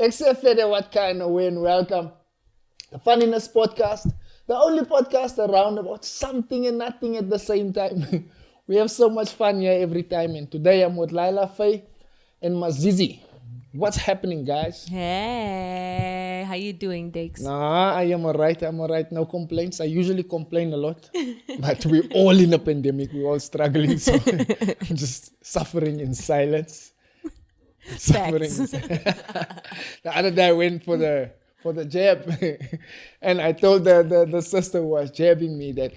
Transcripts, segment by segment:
Except for the what kind of win, welcome. The Funnyness podcast, the only podcast around about something and nothing at the same time. We have so much fun here every time, and today I'm with Lyla, Faye, and Mazizi. What's happening, guys? Hey, how you doing, Dakes? Nah, I am alright, no complaints. I usually complain a lot, but we're all in a pandemic, we're all struggling, so just suffering in silence. Suffering. The other day I went for the jab and I told the sister who was jabbing me that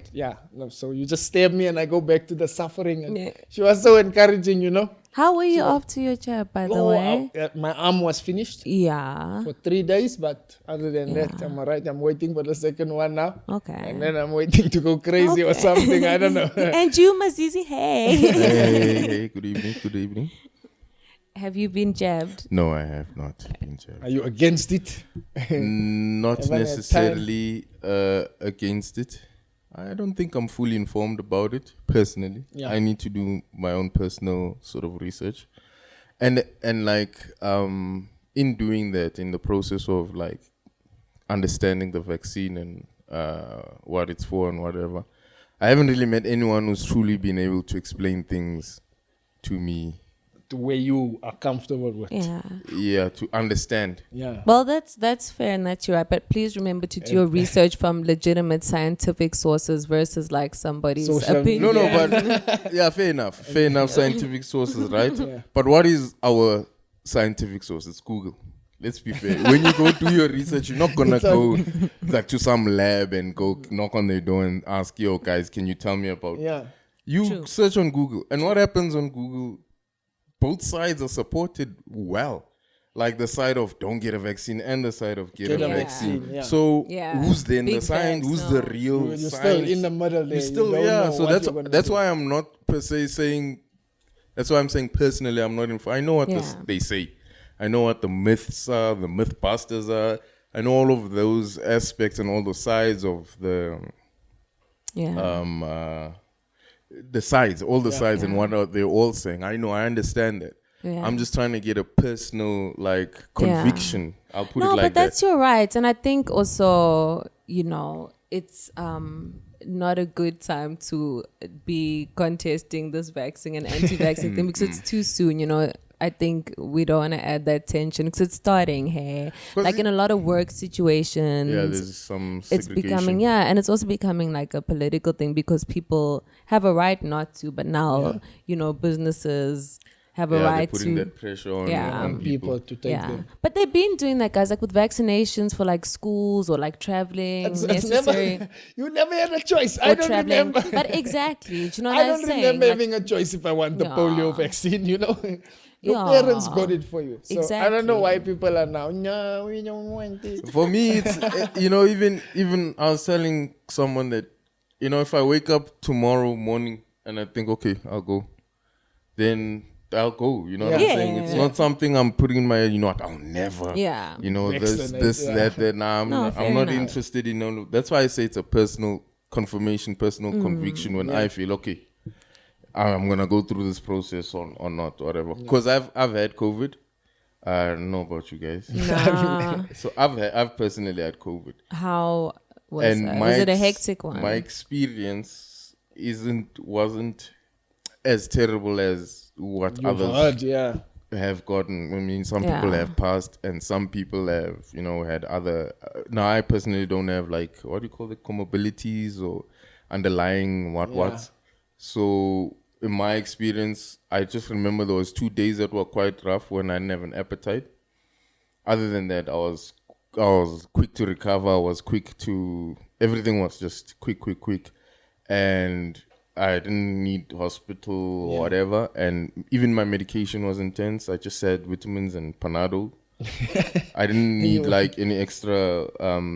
so you just stab me and I go back to the suffering, and she was so encouraging, How were you after your jab, by the way? My arm was finished Yeah. for 3 days, but other than that, I'm alright. I'm waiting for the second one now. Okay. And then I'm waiting to go crazy or something. I don't know. And you, Mazizi, hey. Hey, good evening. Have you been jabbed? No, I have not been jabbed. Are you against it? Not Haven't had necessarily against it. I don't think I'm fully informed about it personally. Yeah. I need to do my own personal sort of research, and in doing that, in the process of like understanding the vaccine and what it's for and whatever, I haven't really met anyone who's truly been able to explain things to me. To where you are comfortable with. Yeah, to understand. Yeah. Well, that's fair and that's right. But please remember to do your research from legitimate scientific sources versus like somebody's Social opinion. No, but yeah, fair enough. Scientific sources, right? Yeah. But what is our scientific source? It's Google. Let's be fair. When you go do your research, you're not gonna go like to some lab and go knock on their door and ask, "Yo, guys, can you tell me about?" Yeah. You True. search on Google, and what happens on Google? Both sides are supported well. Like the side of don't get a vaccine and the side of get a vaccine. Yeah. So Yeah. who's then Big the science? facts, Who's the no. real You're science? still in the middle there. You still, don't yeah. know So what you're gonna that's do. why I'm not per se saying. That's why I'm saying personally, I'm not I know what they say. I know what the myths are, the mythbusters are. I know all of those aspects and all the sides of the sides, all the sides and what are they all saying. I know, I understand that. Yeah. I'm just trying to get a personal like conviction. I'll put it like that. No, but that's your right. And I think also, it's not a good time to be contesting this vaccine and anti-vaccine thing because it's too soon, I think we don't want to add that tension because it's starting, hey. Like in a lot of work situations. Yeah, there's some it's segregation. becoming, and it's also becoming like a political thing because people have a right not to, but now, businesses have a right they're putting to. that pressure on people to take them. But they've been doing that, guys, like with vaccinations for like schools or like traveling. You never had a choice. Or I don't traveling. remember. But exactly, do you know what I I'm don't saying? remember Like, having a choice if I want the Yeah. polio vaccine, Your Yeah. parents got it for you. So I don't know why people are now, no, we don't want it. For me, it's even I was telling someone that if I wake up tomorrow morning and I think okay, I'll go, then I'll go. You know what I'm Yeah. saying? It's not something I'm putting in my. I'll never. Yeah. This, that. Nah, I'm No, not, fair I'm not enough. interested in. That's why I say it's a personal confirmation, personal conviction when I feel okay. I'm gonna go through this process or not, whatever. Because I've had COVID. I don't know about you guys. Nah. So I've personally had COVID. How was And that? Was it a hectic one? My experience wasn't as terrible as what You've others heard, have gotten. I mean, some people have passed, and some people have, had other. Now, I personally don't have like what do you call it, comorbidities or underlying what. So, in my experience, I just remember there was 2 days that were quite rough when I didn't have an appetite. Other than that, I was quick to recover. I was quick to everything was just quick, and I didn't need hospital or whatever. And even my medication was intense. I just had vitamins and Panadol. I didn't need like any extra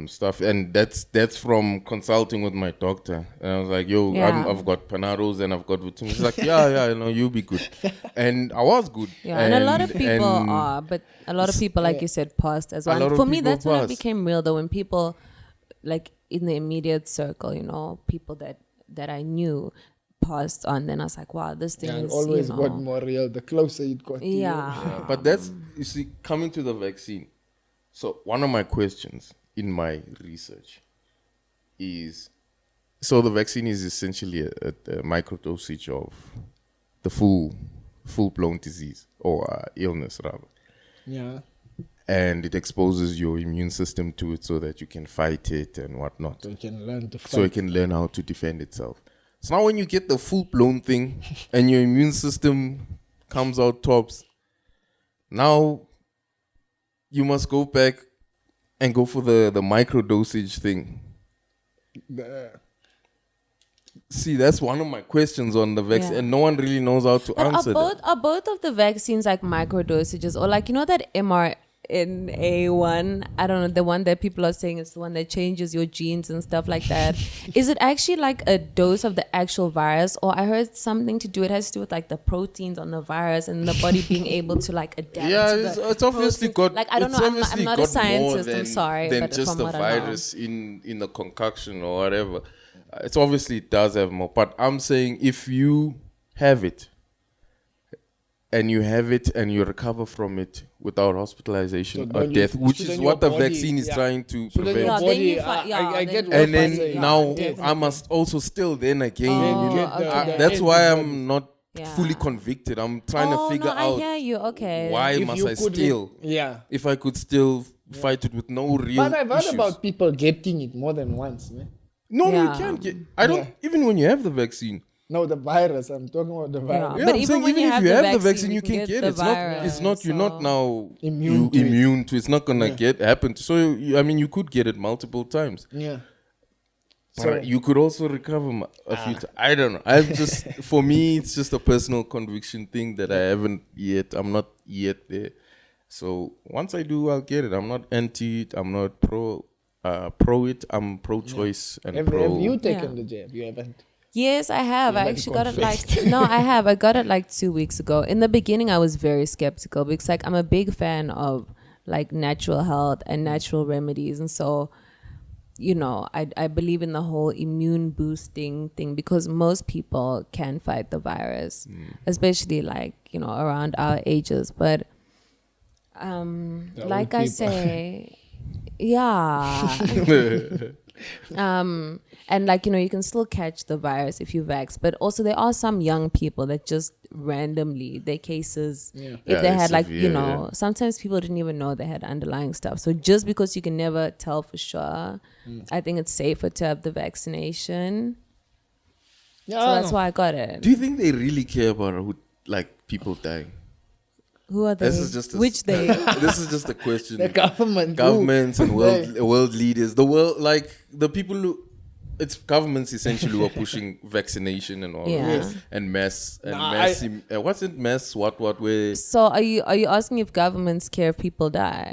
stuff, and that's from consulting with my doctor. And I was like, "Yo, I've got Panadols and I've got vitamins." He's like, "Yeah, you'll be good," and I was good. Yeah, and a lot of people are, but a lot of people, like you said, passed as well. And for me, that's when it became real, though. When people, like in the immediate circle, people that I knew passed on, then I was like, wow, this thing is got more real the closer it got to you. Yeah. But that's, you see, coming to the vaccine, So one of my questions in my research is, so the vaccine is essentially a micro dosage of the full-blown disease or illness rather. Yeah. And it exposes your immune system to it so that you can fight it and whatnot. So you can learn to fight. So it can learn how to defend itself. So now when you get the full-blown thing and your immune system comes out tops, now you must go back and go for the micro dosage thing. See, that's one of my questions on the vaccine, and no one really knows how to answer that. Are both of the vaccines like micro dosages, or like, you know, that mRNA one? I don't know, the one that people are saying is the one that changes your genes and stuff like that. Is it actually like a dose of the actual virus, or I heard something to do? It has to do with like the proteins on the virus and the body being able to like adapt. Yeah, to it's obviously got. Like, I don't know. I'm not a scientist. I'm sorry, than but just from the what I know. virus in the concoction or whatever. It's obviously it does have more, but I'm saying if you have it and you recover from it without hospitalization or death, which is what the vaccine is trying to prevent. Yeah, Body, then you I get what And you're then saying. now Yeah, I must also still then again. Oh, you get the- okay. That's why antibodies. I'm not fully convicted. I'm trying to figure I out hear you. Okay. why If must you I could still, if I could still fight it with no real But I've heard issues. about people getting it more than once, man. No, Yeah. you can't get. I don't. Yeah. Even when you have the vaccine. No, the virus. I'm talking about the virus. Yeah, But I'm even saying when even you if have you the have the vaccine, vaccine, you you can can get get the it. It's not. It's not. virus, You're not so- now Immune to it. immune to. It's not gonna happen. So I mean, you could get it multiple times. Yeah. But So- you could also recover a few times. I don't know. I'm just for me, it's just a personal conviction thing that I haven't yet. I'm not yet there. So once I do, I'll get it. I'm not anti it. I'm not pro it. I'm pro-choice and Have pro. you taken Yeah. the jab? You haven't. Yes, I have. I haven't actually got it confessed. like I have. I got it like 2 weeks ago. In the beginning, I was very skeptical because like I'm a big fan of like natural health and natural remedies, and so you know I believe in the whole immune boosting thing because most people can fight the virus, especially like you know around our ages. But like I people. say, yeah. And like you know you can still catch the virus if you vax, but also there are some young people that just randomly their cases if Yeah, they it's had like severe, you know sometimes people didn't even know they had underlying stuff. So just because you can never tell for sure, I think it's safer to have the vaccination. Yeah. So that's why I got it. Do you think they really care about who, like people dying? Who are they? This is just Which they? This is just a question. The government. Governments and They- world leaders, the world, like the people who, it's governments essentially who are pushing vaccination and all Yeah. of Yes. this and mass and Nah, mass. What's it? Mass? What? Where? So are you asking if governments care if people die?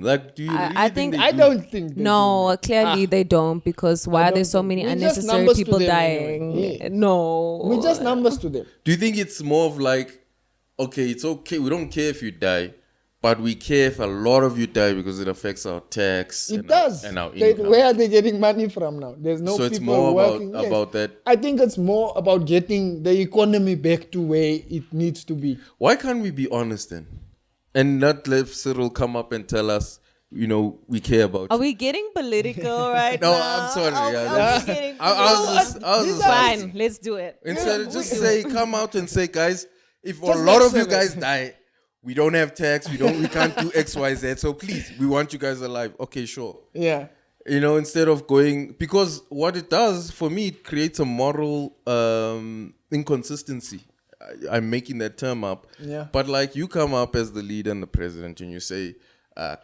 Like, do you? Really I think think- they I do? don't think. they No, do. clearly they don't because why are there so many We're just unnecessary numbers to people them dying? anyway. Yeah. No. We just numbers to them. Do you think it's more of like, okay, it's okay, we don't care if you die, but we care if a lot of you die because it affects our tax It and does. our They- income. where are they getting money from now? There's no So people it's more working. Yes. about that. I think it's more about getting the economy back to where it needs to be. Why can't we be honest then, and not let Cyril come up and tell us, you know, we care about Are you? we getting political right No, now? I'm sorry. Are Yeah, we getting I was just Fine, let's do it. instead of Yeah, just say, come out and say, guys, if a Just lot of like you guys die, we don't have tax, we can't do X, Y, Z. So please, we want you guys alive. Okay, sure. Yeah. You know, instead of going, because what it does for me, it creates a moral inconsistency. I'm making that term up. Yeah. But like you come up as the leader and the president and you say,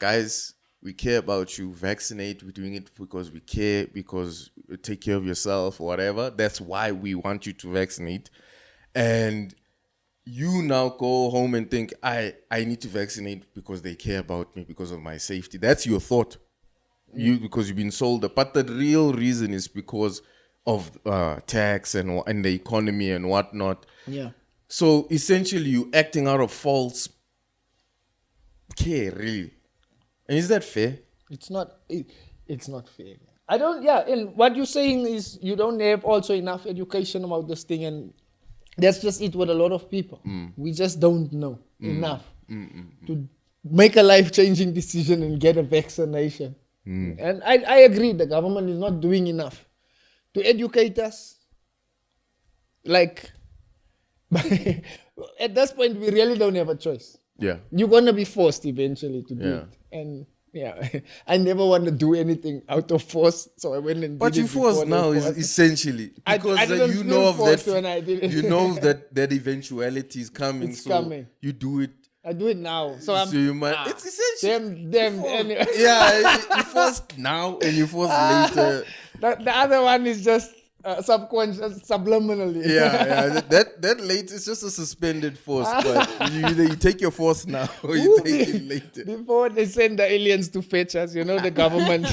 guys, we care about you, vaccinate, we're doing it because we care, because you take care of yourself or whatever. That's why we want you to vaccinate. And you now go home and think, I need to vaccinate because they care about me, because of my safety. That's your thought. Because you've been sold. But the real reason is because of tax and the economy and whatnot. Yeah. So essentially, you acting out of false care, really. And is that fair? It's not. It's not fair. I don't. Yeah. And what you're saying is you don't have also enough education about this thing, and that's just it with a lot of people. We just don't know enough to make a life-changing decision and get a vaccination. And I agree, the government is not doing enough to educate us. Like, at this point, we really don't have a choice. Yeah. You're going to be forced eventually to do Yeah. it. And I never want to do anything out of force, so I went and But did you it forced before now they is forced. essentially I because didn't you feel know of forced that when I did it. you know that eventuality is coming, It's so coming. you do it. I do it now. So I'm... So you might. It's essentially. Them, anyway. Yeah, you forced now and you forced later. The other one is just subconscious, subliminally. Yeah. That late is just a suspended force, but you take your force now or you take it later. Before they send the aliens to fetch us, you know, the government,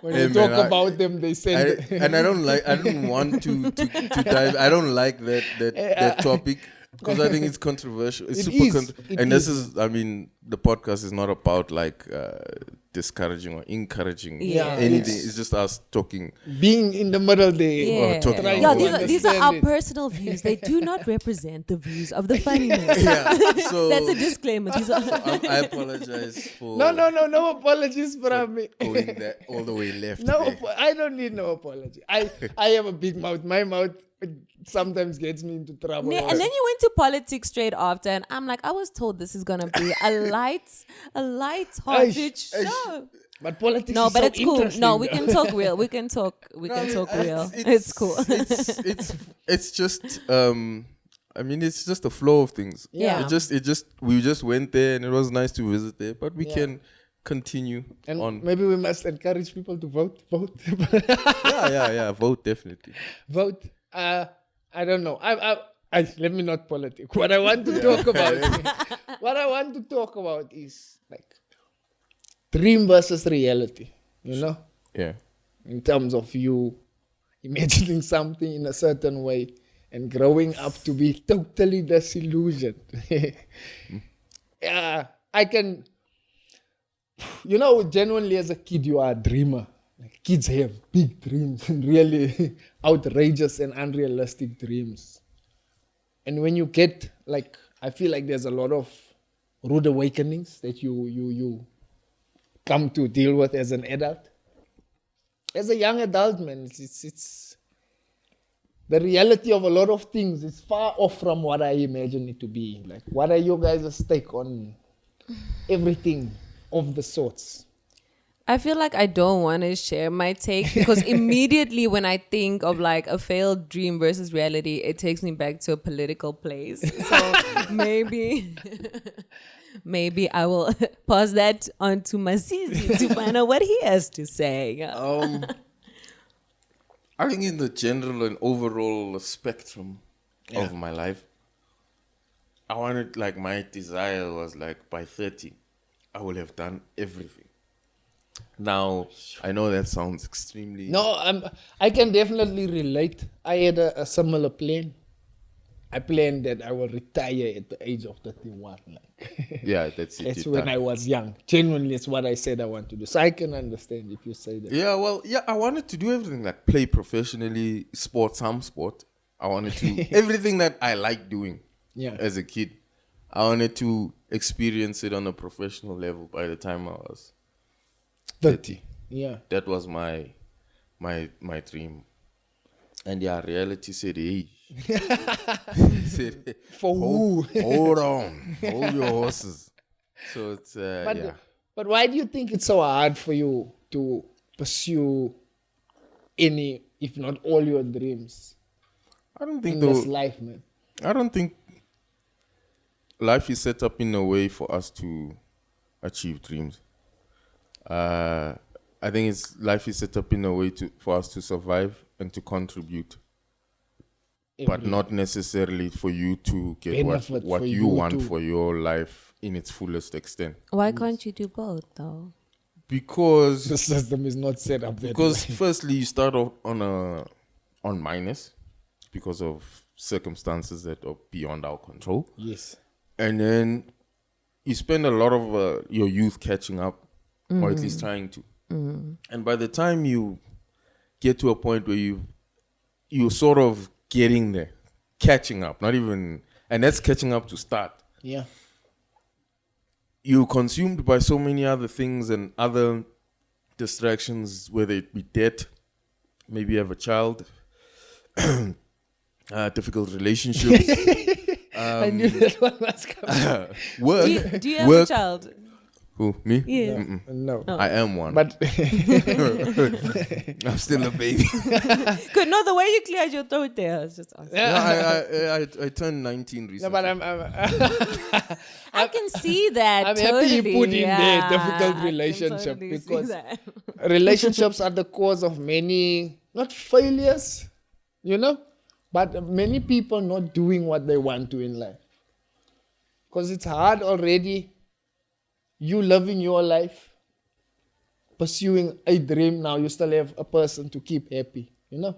when Hey, you man, talk about them, they send... I don't want to dive. I don't like that topic because I think it's controversial. It's It super is. It and is. this is, I mean, the podcast is not about like discouraging or encouraging Yeah. anything. It's- It's just us talking. Being in the middle, they... Yeah. talking Trying Yeah, to these are understand our it. personal views. They do not represent the views of the Funnyness. Yeah. So That's a disclaimer. These are I apologize for No apologies from me. going that all the way left. No, there. I don't need no apology. I have a big mouth. My mouth sometimes gets me into trouble. And then you went to politics straight after, and I'm like, I was told this is gonna be a light-hearted show. But politics No, is but so it's cool. interesting, No, we though. can talk real. We can talk real. It's cool. It's just I mean it's just the flow of things. Yeah. It just we just went there and it was nice to visit there, but we Yeah. can continue And on. maybe we must encourage people to vote. Yeah, vote definitely. Vote. I don't know. Let me not politic. What I want to talk about. What I want to talk about is like dream versus reality. You know, Yeah. in terms of you imagining something in a certain way and growing up to be totally disillusioned. Yeah, I can. You know, genuinely as a kid, you are a dreamer. Like, kids have big dreams and really outrageous and unrealistic dreams. And when you get, like, I feel like there's a lot of rude awakenings that you come to deal with as an adult. As a young adult, man, it's the reality of a lot of things is far off from what I imagine it to be. Like, what are your guys' take on everything of the sorts? I feel like I don't want to share my take because immediately when I think of like a failed dream versus reality, it takes me back to a political place. So maybe I will pass that on to Mazizi to find out what he has to say. I think in the general and overall spectrum of my life, I wanted, like, my desire was like by 30, I will have done everything. Now, I know that sounds extremely... No, I can definitely relate. I had a similar plan. I planned that I will retire at the age of 31. Like, Yeah, that's it. that's you're when done. I was young. Genuinely, it's what I said I want to do. So I can understand if you say that. Yeah, well, I wanted to do everything, like play professionally, some sport. I wanted to, everything that I like doing as a kid. I wanted to experience it on a professional level by the time I was 30. Yeah. That was my dream. And yeah, reality said, hey. Said, For who? hold on. Hold your horses. So it's, But why do you think it's so hard for you to pursue any, if not all, your dreams I don't think in though. this life, man? I don't think life is set up in a way for us to achieve dreams. I think life is set up in a way for us to survive and to contribute, but not necessarily for you to get Benefit what for you you want to- for your life in its fullest extent. Why can't you do both though? Because The system is not set up that Because way. firstly, you start off on minus because of circumstances that are beyond our control, Yes. and then you spend a lot of your youth catching up, or at least trying to. And by the time you get to a point where you're sort of getting there, catching up, not even, and that's catching up to start. Yeah. you're consumed by so many other things and other distractions, whether it be debt, maybe you have a child, difficult relationships, I knew that one was coming. work. Do you have a work. child? Who, me? Yeah. No. I am one. But I'm still a baby. Good. No, the way you cleared your throat there, I was just asking. I turned 19 recently. no, but I can see that. I'm totally. happy you put in there difficult I can relationship totally see because that. relationships are the cause of many, not failures, but many people not doing what they want to in life. Because it's hard already, you living your life, pursuing a dream. Now you still have a person to keep happy, a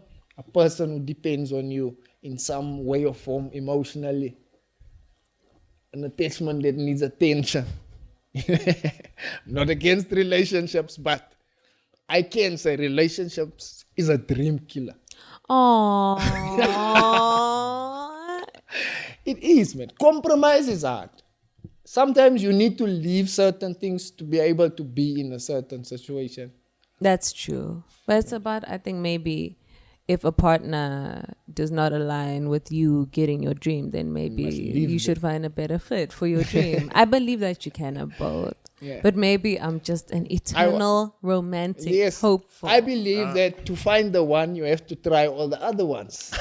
person who depends on you in some way or form emotionally. An attachment that needs attention. I'm not against relationships, but I can say relationships is a dream killer. Aww. It is, man. Compromise is hard. Sometimes you need to leave certain things to be able to be in a certain situation. That's true. But it's about, I think, maybe if a partner does not align with you getting your dream, then maybe you should find a better fit for your dream. I believe that you can have both. Yeah. But maybe I'm just an eternal romantic Yes, hopeful. I believe that to find the one, you have to try all the other ones.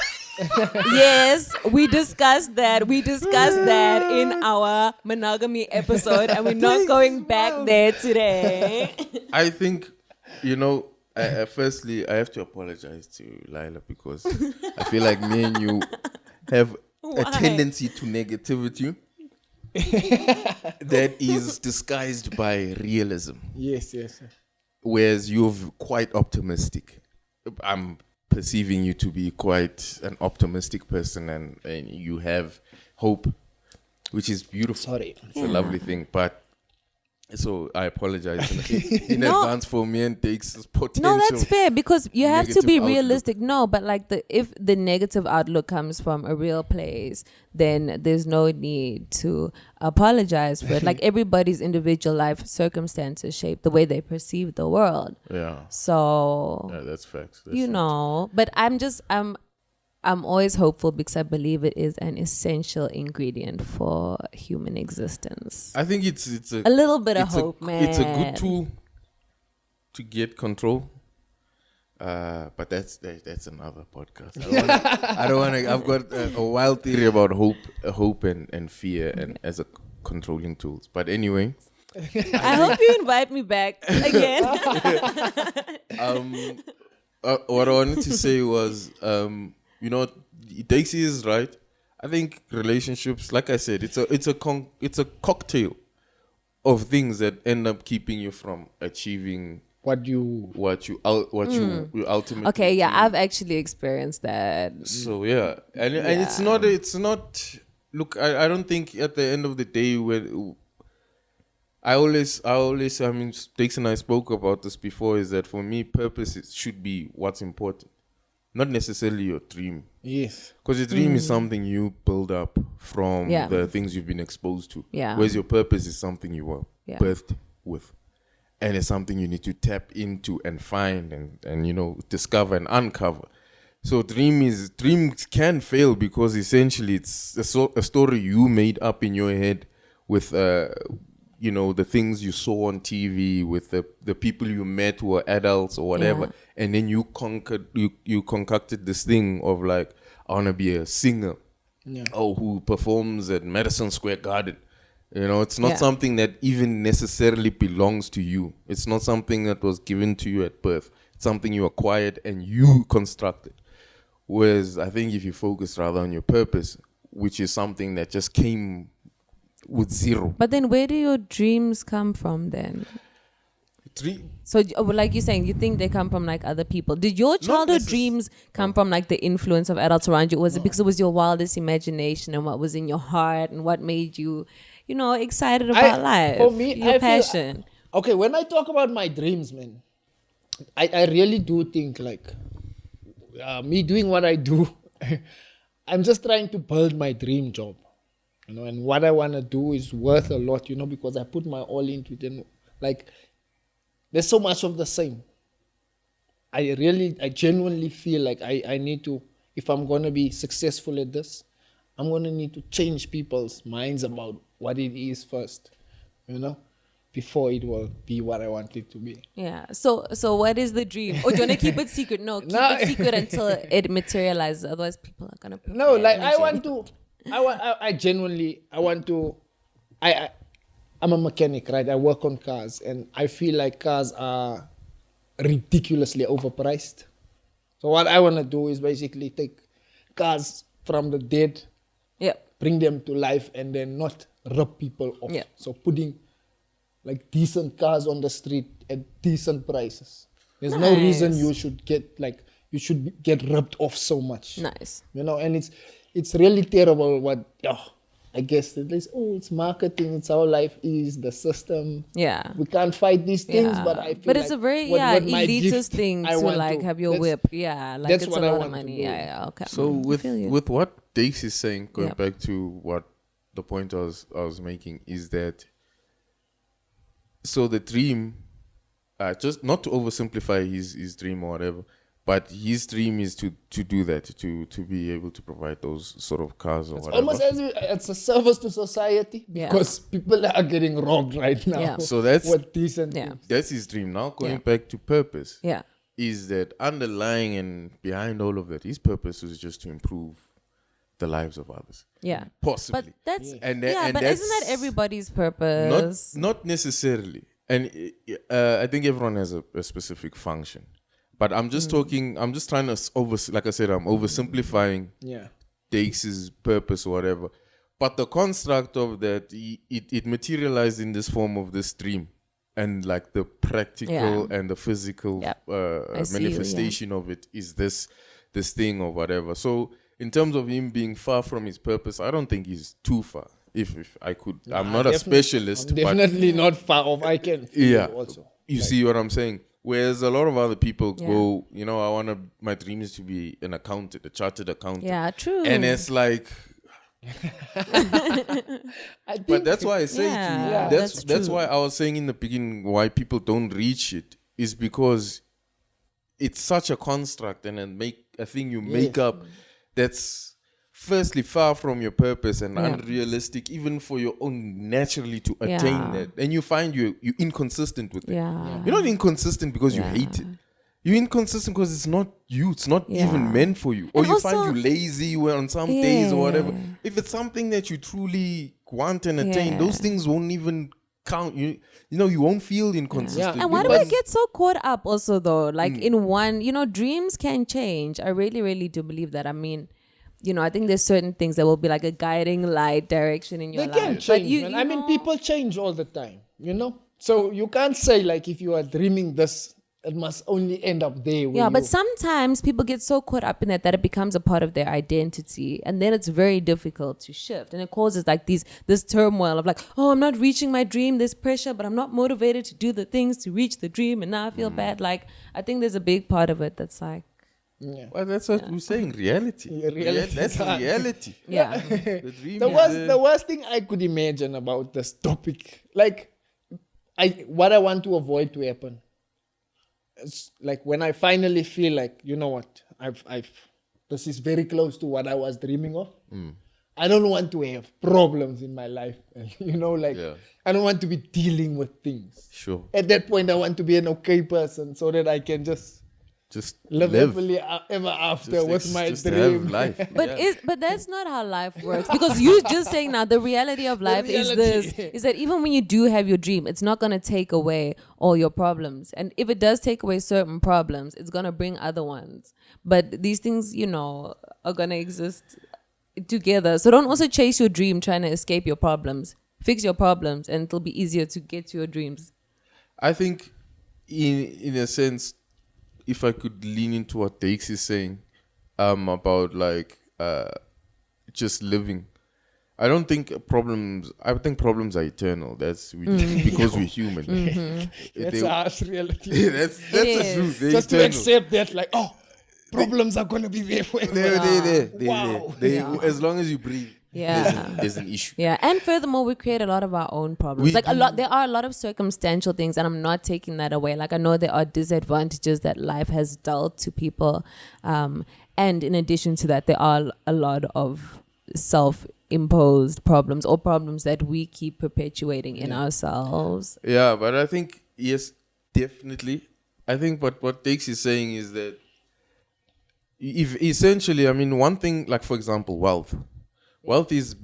Yes, we discussed that. We discussed that in our monogamy episode, and we're not going back there today. I think, firstly, I have to apologize to Lyla because I feel like me and you have a tendency to negativity that is disguised by realism. Yes. Whereas you're quite optimistic. I'm perceiving you to be quite an optimistic person and you have hope, which is beautiful. Sorry. It's a lovely thing. But so I apologize in advance for me and Dakes' potential. No, that's fair because you have to be negative realistic. No, but like if the negative outlook comes from a real place, then there's no need to apologize for it. Like everybody's individual life circumstances shape the way they perceive the world. Yeah. So Yeah, that's facts. But I'm always hopeful because I believe it is an essential ingredient for human existence. I think it's a little bit of hope, man. It's a good tool to get control. But that's another podcast. I don't want to. I've got a wild theory about hope and fear and as a controlling tools. But anyway, I hope you invite me back again. What I wanted to say was, Dakes is right. I think relationships, like I said, it's a cocktail of things that end up keeping you from achieving what you ultimately. Okay, yeah, I've actually experienced that. So and it's not. Look, I don't think at the end of the day when I always, Dakes and I spoke about this before, is that for me, purpose should be what's important, not necessarily your dream. Yes. Because your dream is something you build up from the things you've been exposed to. Yeah. Whereas your purpose is something you were birthed with. And it's something you need to tap into and find and discover and uncover. So dreams can fail because essentially it's a story you made up in your head with the things you saw on TV, with the people you met who were adults or whatever, and then you concocted this thing of like, I want to be a singer, who performs at Madison Square Garden. It's not something that even necessarily belongs to you. It's not something that was given to you at birth. It's something you acquired and you constructed. Whereas I think if you focus rather on your purpose, which is something that just came with zero. But then where do your dreams come from then? So like you're saying, you think they come from like other people. Did your childhood dreams come from like the influence of adults around you? Or was it because it was your wildest imagination and what was in your heart and what made you, excited about life? For me, your passion. Okay, when I talk about my dreams, man, I really do think like me doing what I do, I'm just trying to build my dream job. And what I want to do is worth a lot, because I put my all into it. And like, there's so much of the same. I genuinely feel like I need to, if I'm going to be successful at this, I'm going to need to change people's minds about what it is first, before it will be what I want it to be. Yeah. So what is the dream? Or do you want to keep it secret? No, keep it secret until it materializes. Otherwise, people are gonna. No, like I want to. I genuinely. I want to. I'm a mechanic, right? I work on cars, and I feel like cars are ridiculously overpriced. So what I want to do is basically take cars from the dead, bring them to life, and then not rip people off. Yeah. So putting like decent cars on the street at decent prices. There's no reason you should get ripped off so much. Nice. And it's really terrible what I guess it's marketing, it's how life is, the system. Yeah. We can't fight these things, but I feel but it's like a very elitist thing to like have your whip. Yeah, like that's it's what a I lot want of money. to do. Yeah, okay. So with what Dakes is saying, going Yep. back to what the point I was making is that, so the dream, just not to oversimplify his dream or whatever, but his dream is to do that, to be able to provide those sort of cars or whatever. Almost as if it's a service to society, because people are getting robbed right now. Yeah. So that's what decent things. that's his dream. Now going back to purpose, Yeah. is that underlying and behind all of that, his purpose is just to improve the lives of others. Yeah. Possibly. But that's And but that's isn't that everybody's purpose? not necessarily. And I think everyone has a specific function. But I'm just talking, I'm just trying to like I said, I'm oversimplifying Dakes' purpose or whatever. But the construct of that, it materialized in this form of this dream. And like the practical and the physical manifestation of it is this thing or whatever. So in terms of him being far from his purpose, I don't think he's too far. If I could, I'm not a specialist. I'm definitely not far off. I can feel also. You see what I'm saying? Whereas a lot of other people go, my dream is to be an accountant, a chartered accountant. Yeah, true. And it's like, but that's why I say to you, that's why I was saying in the beginning why people don't reach it is because it's such a construct and a thing you make up that's firstly far from your purpose and unrealistic even for your own naturally to attain that. And you find you're inconsistent with it. You're not inconsistent because you hate it. You're inconsistent because it's not you. It's not even meant for you. Or And you also, find you lazy on some days or whatever. If it's something that you truly want and attain, those things won't even count. You won't feel inconsistent. And why do we get so caught up also though? Like in one, dreams can change. I really, really do believe that. I mean, I think there's certain things that will be like a guiding light direction in your life. They can change. I mean, people change all the time, So you can't say like if you are dreaming this, it must only end up there. But sometimes people get so caught up in that it becomes a part of their identity, and then it's very difficult to shift, and it causes like this turmoil of like, oh, I'm not reaching my dream. There's pressure, but I'm not motivated to do the things to reach the dream, and now I feel bad. Like I think there's a big part of it that's like. Well, that's what we're saying. Reality. That's reality. Yeah. The dream the worst thing I could imagine about this topic, like, what I want to avoid to happen. It's like when I finally feel like, you know what, this is very close to what I was dreaming of. I don't want to have problems in my life. I don't want to be dealing with things. Sure. At that point, I want to be an okay person so that I can just live happily ever after with my dream. Have life. But that's not how life works, because you just saying now the reality of life is that even when you do have your dream, it's not going to take away all your problems, and if it does take away certain problems, it's going to bring other ones. But these things are going to exist together. So don't also chase your dream trying to escape your problems. Fix your problems and it'll be easier to get to your dreams. I think in a sense, if I could lean into what Dakes is saying about like just living, I think problems are eternal. That's because we're human. That's a harsh reality. that's the truth. They're Just eternal. to accept that, like, problems are going to be there forever. They're there. Wow. As long as you breathe. Yeah. there's an issue. Yeah, and furthermore, we create a lot of our own problems. There are a lot of circumstantial things, and I'm not taking that away. Like, I know there are disadvantages that life has dealt to people, and in addition to that, there are a lot of self-imposed problems or problems that we keep perpetuating in ourselves. Yeah, but I think yes, definitely. I think what Dakes is saying is that if essentially, I mean, one thing, like for example, wealth. Wealth is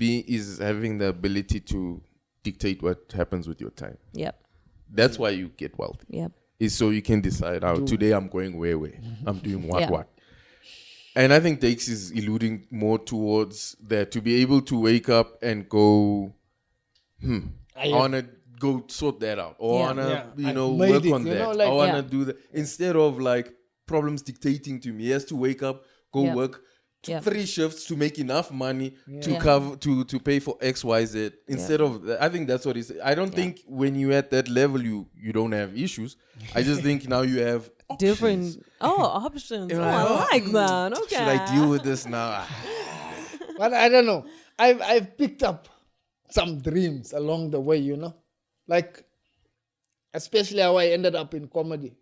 having the ability to dictate what happens with your time. Yep. That's why you get wealthy. Yep. Is so you can decide, today I'm going where. I'm doing what. And I think Dakes is alluding more towards that, to be able to wake up and go, I want to go sort that out. Or I want to, work on that. I want to do that. Instead of like problems dictating to me. He has to wake up, go work 3 shifts to make enough money to cover to pay for XYZ. Instead of I think that's what he said. I don't think when you're at that level you don't have issues. I just think now you have different options. I like that. Okay. Should I deal with this now? But I don't know. I've picked up some dreams along the way, like especially how I ended up in comedy.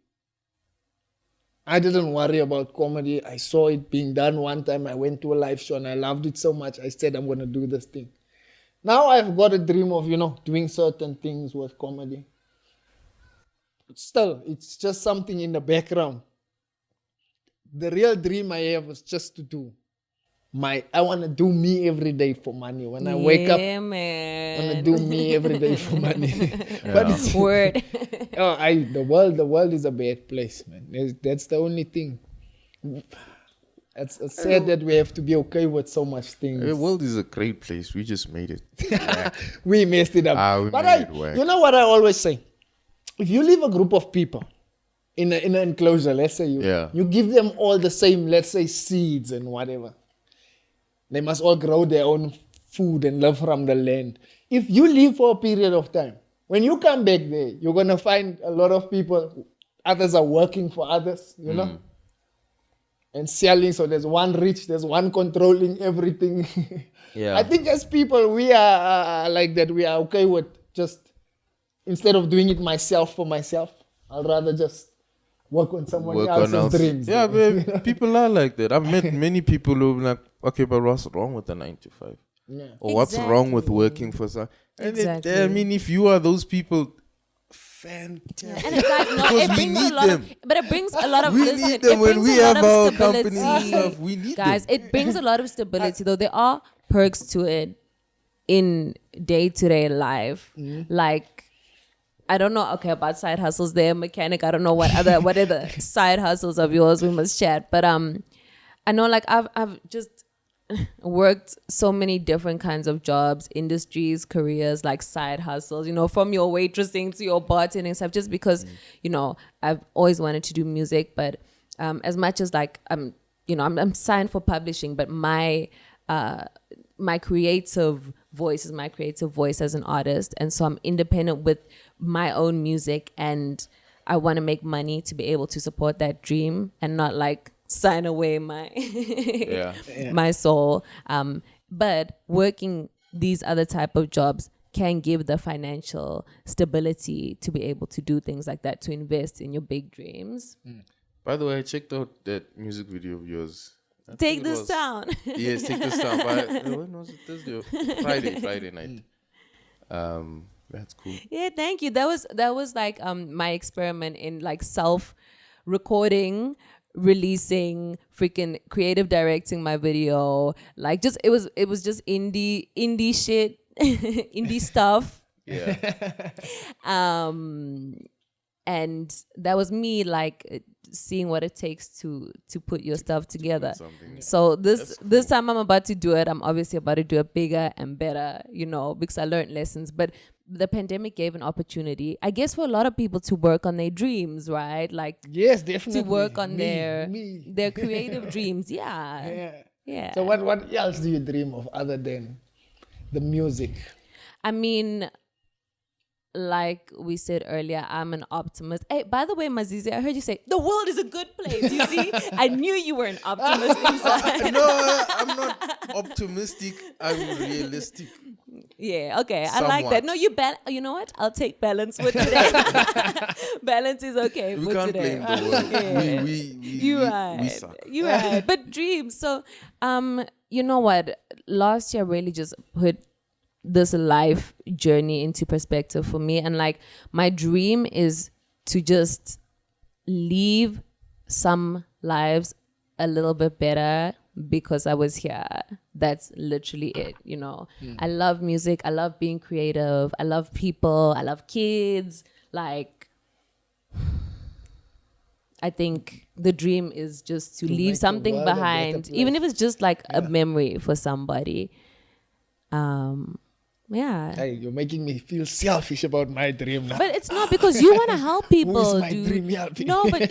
I didn't worry about comedy. I saw it being done one time. I went to a live show and I loved it so much. I said, I'm going to do this thing. Now I've got a dream of, doing certain things with comedy. But still, it's just something in the background. The real dream I have is just to do I want to do me every day for money. When I wake up, man. I want to do me every day for money. But it's, word. The world is a bad place, man. That's the only thing. It's sad that we have to be okay with so much things. The world is a great place. We just made it. We messed it up. You know what I always say? If you leave a group of people in an enclosure, let's say you give them all the same, let's say, seeds and whatever. They must all grow their own food and live from the land. If you leave for a period of time, when you come back there, you're going to find a lot of people, others are working for others, and selling. So there's one rich, there's one controlling everything. I think as people, we are like that. We are okay with just, instead of doing it myself for myself, I'll rather just work on someone else's dreams. Yeah, but people are like that. I've met many people who are like, okay, but what's wrong with the 9 to 5? Yeah. Or what's wrong with working for some? And I mean, if you are those people, fantastic. Yeah. And it's like, it brings a lot of, but it brings a lot of, we need them when we have our company stuff. We need guys, them. it brings a lot of stability, though. There are perks to it in day-to-day life. Like, I don't know, about side hustles there, mechanic, I don't know what are the side hustles of yours, we must chat. But I know, like, I've just worked so many different kinds of jobs, industries, careers, like side hustles, from your waitressing to your bartending stuff, just because, I've always wanted to do music. But as much as like, I'm signed for publishing, but my creative voice is my creative voice as an artist. And so I'm independent with my own music, and I want to make money to be able to support that dream and not like sign away my my soul. But working these other type of jobs can give the financial stability to be able to do things like that, to invest in your big dreams. By the way, I checked out that music video of yours. Take this down. Yes, take this down. When was it? Thursday or Friday night. That's cool. Yeah, thank you. That was like my experiment in like self-recording, releasing, freaking creative directing my video. Like it was just indie shit, indie stuff. Yeah. And that was me like seeing what it takes to put your stuff together. So this time I'm about to do it. I'm obviously about to do it bigger and better, because I learned lessons. But the pandemic gave an opportunity, I guess, for a lot of people to work on their dreams, right? Like, yes, definitely, to work on their creative dreams. Yeah. So what else do you dream of other than the music? I mean, like we said earlier, I'm an optimist. Hey, by the way, Mazizi, I heard you say the world is a good place. You see, I knew you were an optimist inside. No, I'm not optimistic. I'm realistic. Yeah, okay, I like that. No, you know what? I'll take balance for today. Balance is okay We for can't today. blame the world. Yeah. We suck. You right. But dreams. So, you know what? Last year really just put this life journey into perspective for me, and like my dream is to just leave some lives a little bit better because I was here. That's literally it, you know. I love music, I love being creative, I love people, I love kids. Like, I think the dream is just to leave make the something world a better behind, place. even if it's just like a memory for somebody. Yeah. Hey, you're making me feel selfish about my dream now. But it's not because you want to help people, my dude. dream helping? No, but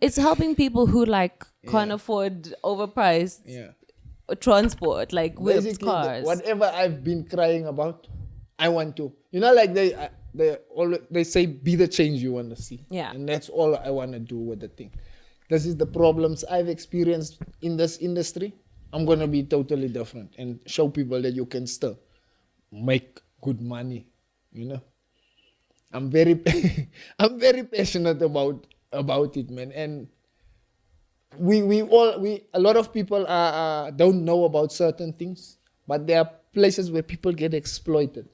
it's helping people who like can't afford overpriced transport, like whipped Basically, cars. whatever I've been crying about, I want to. You know, like they say, be the change you want to see. Yeah. And that's all I want to do with the thing. This is the problems I've experienced in this industry. I'm going to be totally different and show people that you can still make good money. You know, I'm very, I'm very passionate about it, man. And a lot of people don't know about certain things, but there are places where people get exploited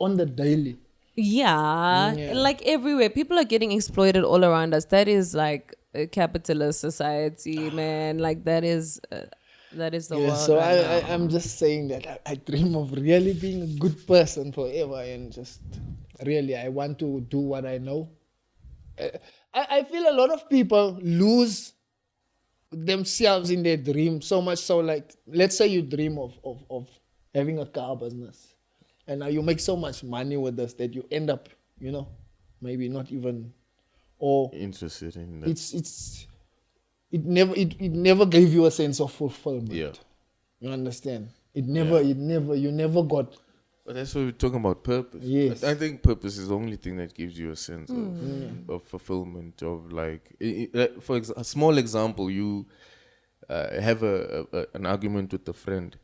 on the daily. Yeah, like everywhere. People are getting exploited all around us. That is like a capitalist society, man. Like that is the world. So right now. I'm just saying that I dream of really being a good person forever, and just really I want to do what I know. I feel a lot of people lose themselves in their dream so much so, like, let's say you dream of having a car business, and now you make so much money with this that you end up, you know, maybe not even or Interested in that. it never gave you a sense of fulfillment. Yeah. You understand? You never got. But that's what we're talking about, purpose. Yes. I think purpose is the only thing that gives you a sense of fulfillment, of like, for a small example, you have an argument with a friend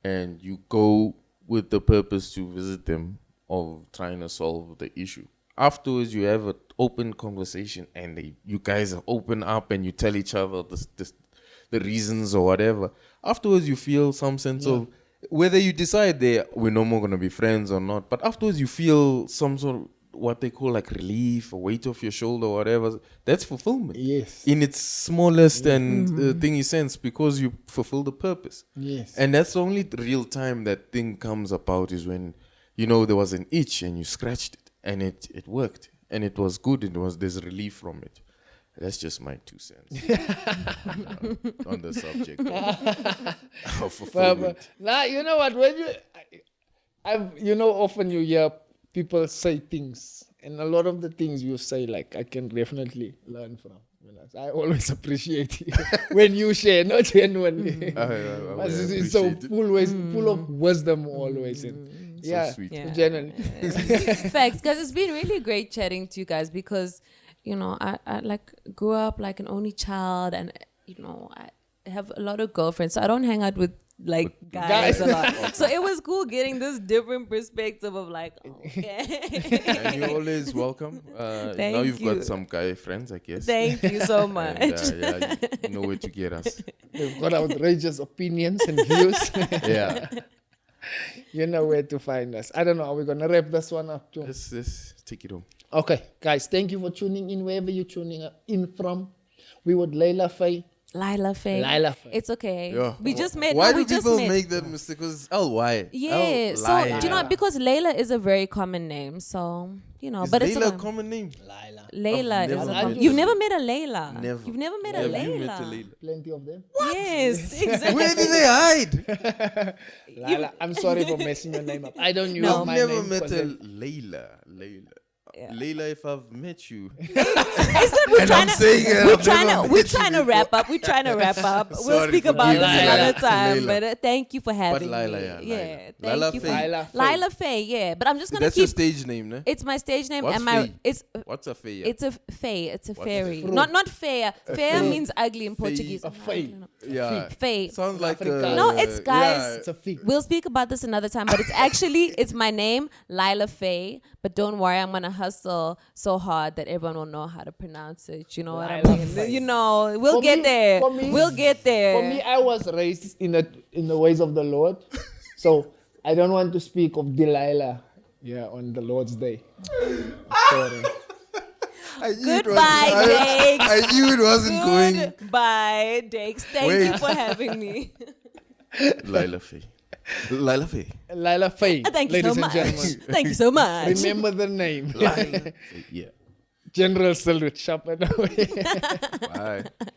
and you go with the purpose to visit them of trying to solve the issue. Afterwards, you have an open conversation and you guys open up and you tell each other the reasons or whatever. Afterwards, you feel some sense of, whether you decide we're no more going to be friends or not, but afterwards you feel some sort of what they call like relief, a weight off your shoulder or whatever. That's fulfillment. Yes. In its smallest and thingy sense, because you fulfill the purpose. Yes. And that's the only real time that thing comes about, is when, you know, there was an itch and you scratched it and it worked and it was good. There's relief from it. That's just my 2 cents on the subject of fulfillment. Now, you know what? When often you hear people say things, and a lot of the things you say, like, I can definitely learn from. You know, so I always appreciate it when you share, not genuinely. It's so full of wisdom always. And so sweet. Yeah. Genuinely. Facts, guys. It's been really great chatting to you guys because, you know, I like grew up like an only child, and you know, I have a lot of girlfriends, so I don't hang out with like guys a lot. So it was cool getting this different perspective of like, okay. And you're always welcome. Now you've got some guy friends, I guess. Thank you so much. And, you know where to get us. We've got outrageous opinions and views. Yeah. You know where to find us. I don't know. Are we going to wrap this one up too? Let's take it home. Okay, guys. Thank you for tuning in wherever you're tuning in from. We would Lyla, Faye. Lyla, Faye. It's okay. Yeah. We just met. Why we do just people met. make that mistake? Because L-Y. Yeah. So do you know, because Layla is a very common name. So, you know, Is but Layla it's a okay. common name? Layla I've is never a met common. a You've Layla. never met a Layla. Never. You've never met Have a you Layla. met a Layla? Plenty of them. Yes, exactly. Where did they hide? Lyla, I'm sorry for messing your name up. I don't use No. my I've never name. met because a Layla. Lyla, if I've met you. We're trying to wrap up. We're trying to wrap up. We'll Sorry, speak about forgive this me. another time. Lyla. But thank you for having Lyla, me. yeah, Yeah, Lyla. thank you. Lyla For, Faye. Lyla Faye. Yeah, but I'm just gonna That's keep. your stage name, no? It's my stage name What's and my. Faye? What's a Faye? It's a Faye. It's a fairy. Fruit. Not fair. Fair means ugly in Faye. Portuguese. A Faye. Yeah. Faye. Sounds like Africa. No, it's guys. yeah. It's a fig. We'll speak about this another time, but it's my name, Lyla Faye. But don't worry, I'm gonna hustle so hard that everyone will know how to pronounce it. You know what I Lyla mean? Faye. You know, we'll For get me- there. for me- We'll get there. For me, I was raised in the ways of the Lord, so I don't want to speak of Delilah. Yeah, on the Lord's Day. Sorry. I knew it Goodbye, wasn't- Dakes. I knew it wasn't going. Goodbye, Dakes. Thank you Wait. for having me. Lyla Faye. Lyla Faye. Lyla Faye. Thank you ladies so and much. gentlemen. Thank you so much. Remember the name. Lyla Faye. Yeah. General Salute. Sharp and away. Bye.